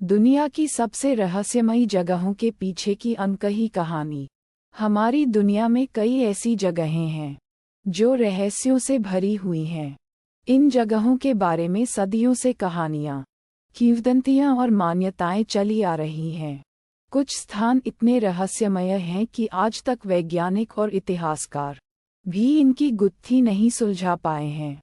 दुनिया की सबसे रहस्यमयी जगहों के पीछे की अनकही कहानी। हमारी दुनिया में कई ऐसी जगहें हैं जो रहस्यों से भरी हुई हैं। इन जगहों के बारे में सदियों से कहानियाँ, किंवदंतियाँ और मान्यताएं चली आ रही हैं। कुछ स्थान इतने रहस्यमय हैं कि आज तक वैज्ञानिक और इतिहासकार भी इनकी गुत्थी नहीं सुलझा पाए हैं।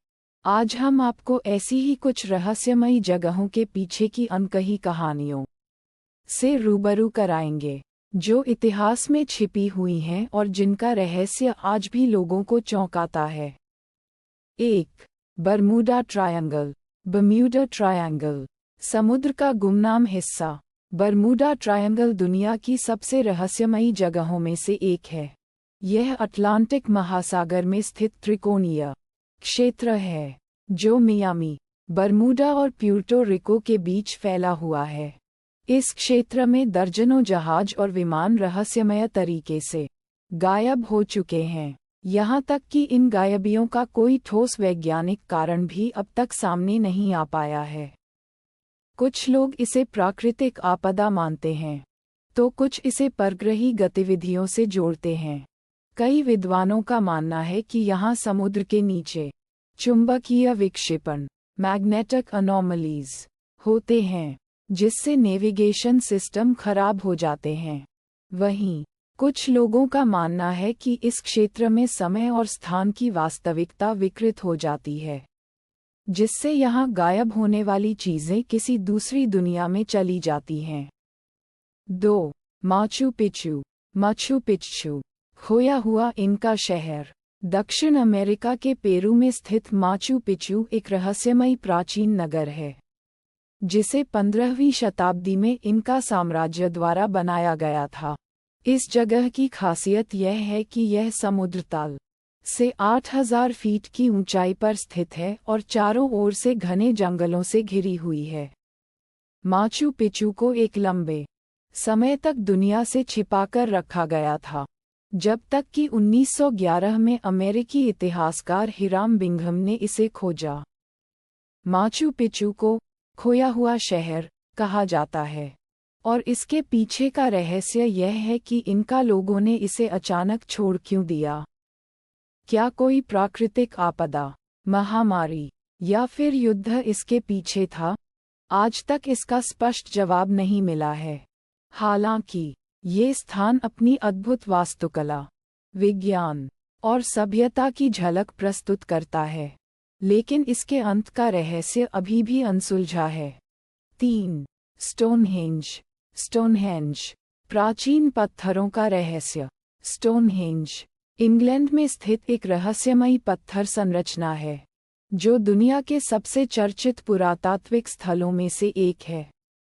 आज हम आपको ऐसी ही कुछ रहस्यमयी जगहों के पीछे की अनकही कहानियों से रूबरू कराएंगे, जो इतिहास में छिपी हुई हैं और जिनका रहस्य आज भी लोगों को चौंकाता है। 1. Bermuda triangle. बर्म्यूडा ट्रायंगल, समुद्र का गुमनाम हिस्सा। बरमूडा ट्रायंगल दुनिया की सबसे रहस्यमयी जगहों में से एक है। यह अटलांटिक महासागर में स्थित त्रिकोणीय क्षेत्र है जो मियामी, बरमूडा और प्यूर्टो रिको के बीच फैला हुआ है। इस क्षेत्र में दर्जनों जहाज और विमान रहस्यमय तरीके से गायब हो चुके हैं, यहाँ तक कि इन गायबियों का कोई ठोस वैज्ञानिक कारण भी अब तक सामने नहीं आ पाया है। कुछ लोग इसे प्राकृतिक आपदा मानते हैं, तो कुछ इसे परग्रही गतिविधियों से जोड़ते हैं। कई विद्वानों का मानना है कि यहाँ समुद्र के नीचे चुंबकीय विक्षेपण, मैग्नेटिक अनोमलीज होते हैं, जिससे नेविगेशन सिस्टम खराब हो जाते हैं। वहीं कुछ लोगों का मानना है कि इस क्षेत्र में समय और स्थान की वास्तविकता विकृत हो जाती है, जिससे यहाँ गायब होने वाली चीजें किसी दूसरी दुनिया में चली जाती हैं। 2. Machu Picchu. माचू पिच्चू, खोया हुआ इनका शहर। दक्षिण अमेरिका के पेरू में स्थित माचू पिच्चू एक रहस्यमयी प्राचीन नगर है, जिसे 15वीं शताब्दी में इनका साम्राज्य द्वारा बनाया गया था। इस जगह की खासियत यह है कि यह समुद्र तल से 8000 फीट की ऊंचाई पर स्थित है और चारों ओर से घने जंगलों से घिरी हुई है। माचू पिच्चू को एक लंबे समय तक दुनिया से छिपाकर रखा गया था, जब तक कि 1911 में अमेरिकी इतिहासकार हिराम बिंघम ने इसे खोजा। माचू पिच्चू को खोया हुआ शहर कहा जाता है, और इसके पीछे का रहस्य यह है कि इनका लोगों ने इसे अचानक छोड़ क्यों दिया। क्या कोई प्राकृतिक आपदा, महामारी या फिर युद्ध इसके पीछे था? आज तक इसका स्पष्ट जवाब नहीं मिला है। हालांकि ये स्थान अपनी अद्भुत वास्तुकला, विज्ञान और सभ्यता की झलक प्रस्तुत करता है, लेकिन इसके अंत का रहस्य अभी भी अनसुलझा है। 3. स्टोनहेंज। स्टोनहेंज, प्राचीन पत्थरों का रहस्य। स्टोनहेंज इंग्लैंड में स्थित एक रहस्यमयी पत्थर संरचना है, जो दुनिया के सबसे चर्चित पुरातात्विक स्थलों में से एक है।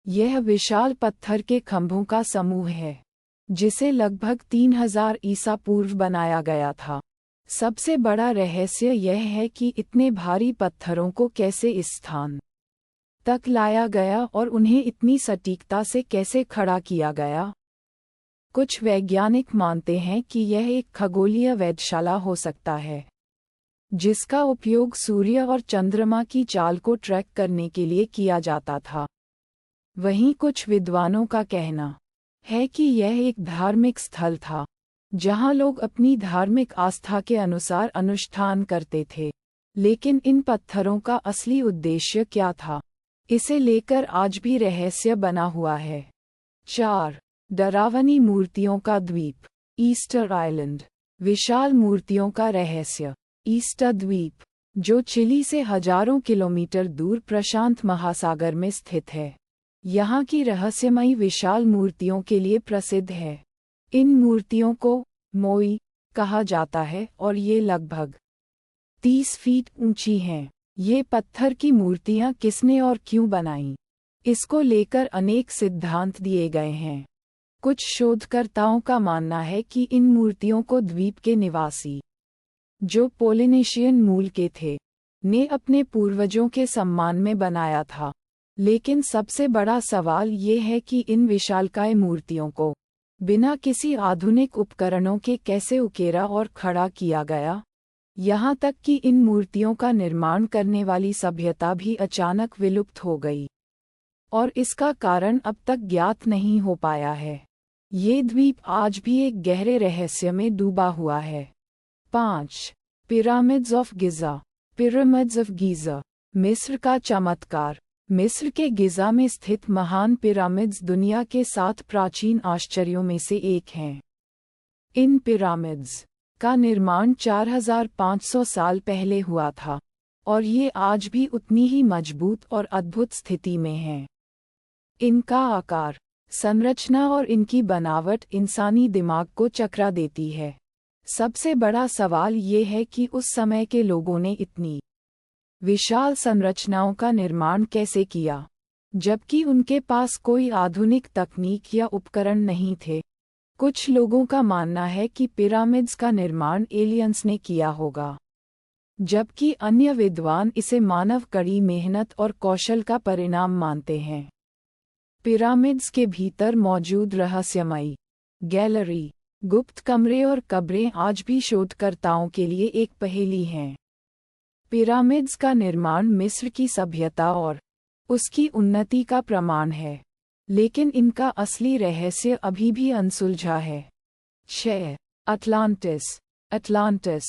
यह विशाल पत्थर के खंभों का समूह है, जिसे लगभग 3000 ईसा पूर्व बनाया गया था। सबसे बड़ा रहस्य यह है कि इतने भारी पत्थरों को कैसे इस स्थान तक लाया गया और उन्हें इतनी सटीकता से कैसे खड़ा किया गया। कुछ वैज्ञानिक मानते हैं कि यह एक खगोलीय वेधशाला हो सकता है, जिसका उपयोग सूर्य और चंद्रमा की चाल को ट्रैक करने के लिए किया जाता था। वहीं कुछ विद्वानों का कहना है कि यह एक धार्मिक स्थल था, जहां लोग अपनी धार्मिक आस्था के अनुसार अनुष्ठान करते थे। लेकिन इन पत्थरों का असली उद्देश्य क्या था, इसे लेकर आज भी रहस्य बना हुआ है। 4. डरावनी मूर्तियों का द्वीप। ईस्टर आइलैंड, विशाल मूर्तियों का रहस्य। ईस्टर द्वीप, जो चिली से हजारों किलोमीटर दूर प्रशांत महासागर में स्थित है, यहाँ की रहस्यमयी विशाल मूर्तियों के लिए प्रसिद्ध है। इन मूर्तियों को मोई कहा जाता है और ये लगभग 30 फीट ऊंची हैं। ये पत्थर की मूर्तियां किसने और क्यों बनाईं, इसको लेकर अनेक सिद्धांत दिए गए हैं। कुछ शोधकर्ताओं का मानना है कि इन मूर्तियों को द्वीप के निवासी, जो पोलिनेशियन मूल के थे, ने अपने पूर्वजों के सम्मान में बनाया था। लेकिन सबसे बड़ा सवाल ये है कि इन विशालकाय मूर्तियों को बिना किसी आधुनिक उपकरणों के कैसे उकेरा और खड़ा किया गया। यहाँ तक कि इन मूर्तियों का निर्माण करने वाली सभ्यता भी अचानक विलुप्त हो गई। और इसका कारण अब तक ज्ञात नहीं हो पाया है। ये द्वीप आज भी एक गहरे रहस्य में डूबा हुआ है। 5. Pyramids of Giza. Pyramids of Giza, मिस्र का चमत्कार। मिस्र के गिज़ा में स्थित महान पिरामिड्स दुनिया के 7 प्राचीन आश्चर्यों में से एक हैं। इन पिरामिड्स का निर्माण 4500 साल पहले हुआ था, और ये आज भी उतनी ही मजबूत और अद्भुत स्थिति में हैं। इनका आकार, संरचना और इनकी बनावट इंसानी दिमाग को चकरा देती है। सबसे बड़ा सवाल ये है कि उस समय के लोगों ने इतनी विशाल संरचनाओं का निर्माण कैसे किया, जबकि उनके पास कोई आधुनिक तकनीक या उपकरण नहीं थे। कुछ लोगों का मानना है कि पिरामिड्स का निर्माण एलियंस ने किया होगा, जबकि अन्य विद्वान इसे मानव कड़ी मेहनत और कौशल का परिणाम मानते हैं। पिरामिड्स के भीतर मौजूद रहस्यमयी गैलरी, गुप्त कमरे और कब्रें आज भी शोधकर्ताओं के लिए एक पहेली हैं। पिरामिड्स का निर्माण मिस्र की सभ्यता और उसकी उन्नति का प्रमाण है, लेकिन इनका असली रहस्य अभी भी अनसुलझा है। 6. अटलांटिस। अटलांटिस,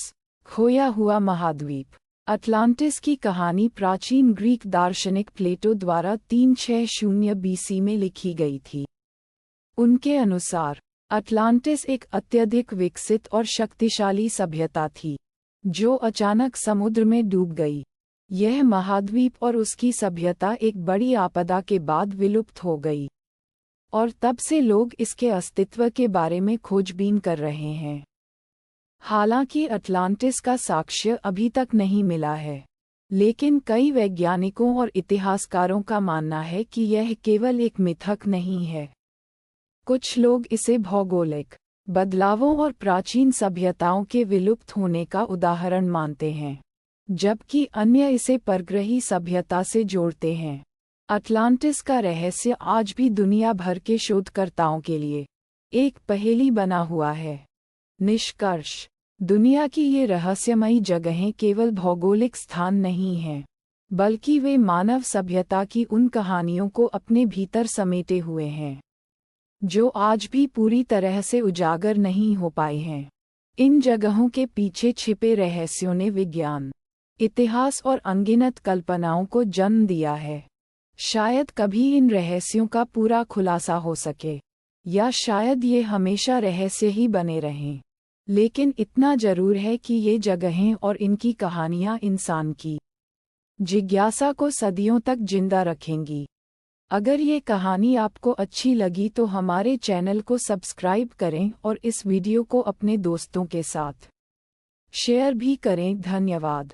खोया हुआ महाद्वीप। अटलांटिस की कहानी प्राचीन ग्रीक दार्शनिक प्लेटो द्वारा 360 BC में लिखी गई थी। उनके अनुसार अटलांटिस एक अत्यधिक विकसित और शक्तिशाली सभ्यता थी, जो अचानक समुद्र में डूब गई। यह महाद्वीप और उसकी सभ्यता एक बड़ी आपदा के बाद विलुप्त हो गई, और तब से लोग इसके अस्तित्व के बारे में खोजबीन कर रहे हैं। हालांकि अटलांटिस का साक्ष्य अभी तक नहीं मिला है, लेकिन कई वैज्ञानिकों और इतिहासकारों का मानना है कि यह केवल एक मिथक नहीं है। कुछ लोग इसे भौगोलिक बदलावों और प्राचीन सभ्यताओं के विलुप्त होने का उदाहरण मानते हैं, जबकि अन्य इसे परग्रही सभ्यता से जोड़ते हैं। अटलांटिस का रहस्य आज भी दुनिया भर के शोधकर्ताओं के लिए एक पहेली बना हुआ है। निष्कर्ष: दुनिया की ये रहस्यमयी जगहें केवल भौगोलिक स्थान नहीं हैं, बल्कि वे मानव सभ्यता की उन कहानियों को अपने भीतर समेटे हुए हैं, जो आज भी पूरी तरह से उजागर नहीं हो पाए हैं। इन जगहों के पीछे छिपे रहस्यों ने विज्ञान, इतिहास और अनगिनत कल्पनाओं को जन्म दिया है। शायद कभी इन रहस्यों का पूरा खुलासा हो सके, या शायद ये हमेशा रहस्य ही बने रहें। लेकिन इतना जरूर है कि ये जगहें और इनकी कहानियां इंसान की जिज्ञासा को सदियों तक जिंदा रखेंगी। अगर ये कहानी आपको अच्छी लगी तो हमारे चैनल को सब्सक्राइब करें और इस वीडियो को अपने दोस्तों के साथ शेयर भी करें। धन्यवाद।